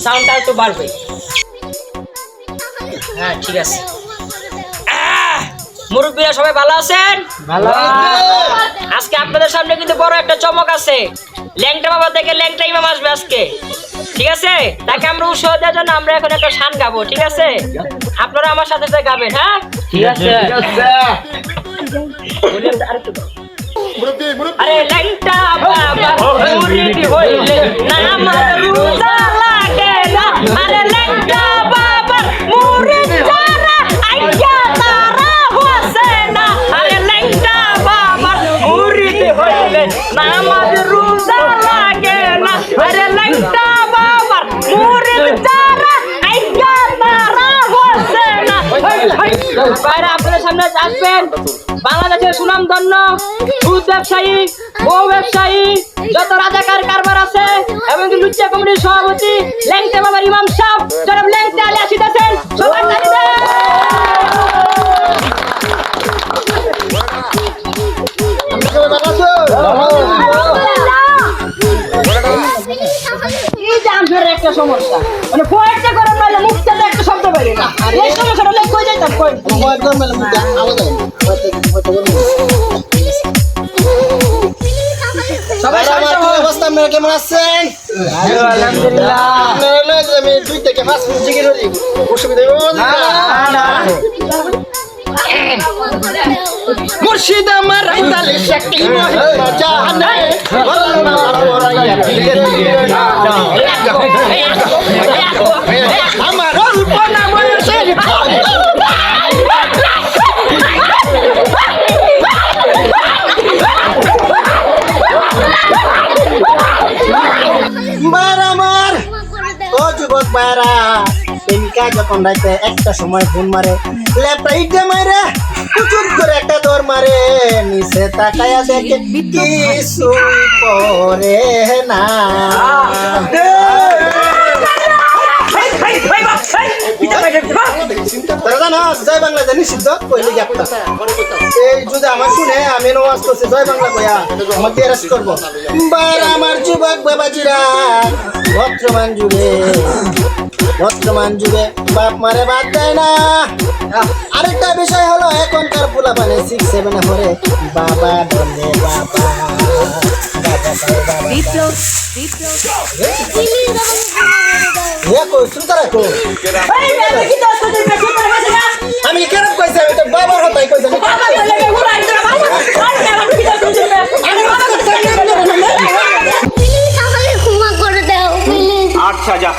সাউন্ডটা একটু বাড়বে। হ্যাঁ ঠিক আছে। মুরব্বীরা সবাই ভালো আছেন? ভালো। আজকে আপনাদের সামনে কিন্তু বড় একটা চমক আছে। ল্যাংটা বাবা থেকে ল্যাংটা ইমাম আসবে আজকে, ঠিক আছে? তাকে আমরা উৎসাহ দেওয়ার জন্য আমরা এখন একটা গান গাবো, ঠিক আছে? আপনারা আমার সাথে সাথে গাবেন, হ্যাঁ? ঠিক আছে। আরে ল্যাংটা বাবা মুরিদ হইলে নামাজ রোজা লাগে না। আরে ল্যাংটা বাবা মুরিদ যারা আইয়া তারা হসে না। আরে ল্যাংটা বাবা মুরিদ হইলে নামাজ রোজা লাগে না। আরে ল্যাংটা বাবা মুরিদ যারা আইয়া তারা হসে না। বাইরে আপনাদের সামনে আসবেন বাংলাদেশের সুনামধন্য দুধ ব্যবসায়ী, বউ ব্যবসায়ী, যত রাজাকার কারবার আছে এবং লুচ্চা কমিটির সভাপতি ল্যাংটা বাবার ইমাম সাহেব জনাব ল্যাংটা আলী আসিতেছেন। সবাই তালি দেন। এই যে আমাদের একটা সমস্যা, মানে পয়েন্টটা করে পাইলে মুখটাতে একটা শব্দ বের না। এই সমস্যাটা হলে কই যাইতাম, কই সবাই অবস্থা আপনারা কেমন আছেন? আলহামদুলিল্লাহ। আমি 2 থেকে 5 মিনিট জেগে রইছি, অসুবিধা মুর্শিদ আমার রাইতালে শক্তি মহিমা জানে আমার অল্প না বয়সের আমার ও যুবক বাইরা প্রেমিকা যখন রাইতে একটা সময় ফোন মারে ল্যাপটা ইটে মারে চুপ করে একটা দৌড় মারে নিচে তাকায়া দেখে কিছু পরে না। তারা জানো জয় বাংলা জানি সিদ্ধ কইলে একটা এই যদি আমার শুনে আমি নওয়াজ করছি জয় বাংলা কইয়া আমাকে অ্যারেস্ট করবো। বাইরা আমার যুবক বাবাজিরা বর্তমান যুগে বাপ মারে বাদ দেয় না। আরেকটা বিষয় হলো এখনকার পোলাপানে 6-7 পরে বাবা বলে বাবা আমি খারাপ কইছি, আমি তো বাবার হতাই কইছি। আচ্ছা যা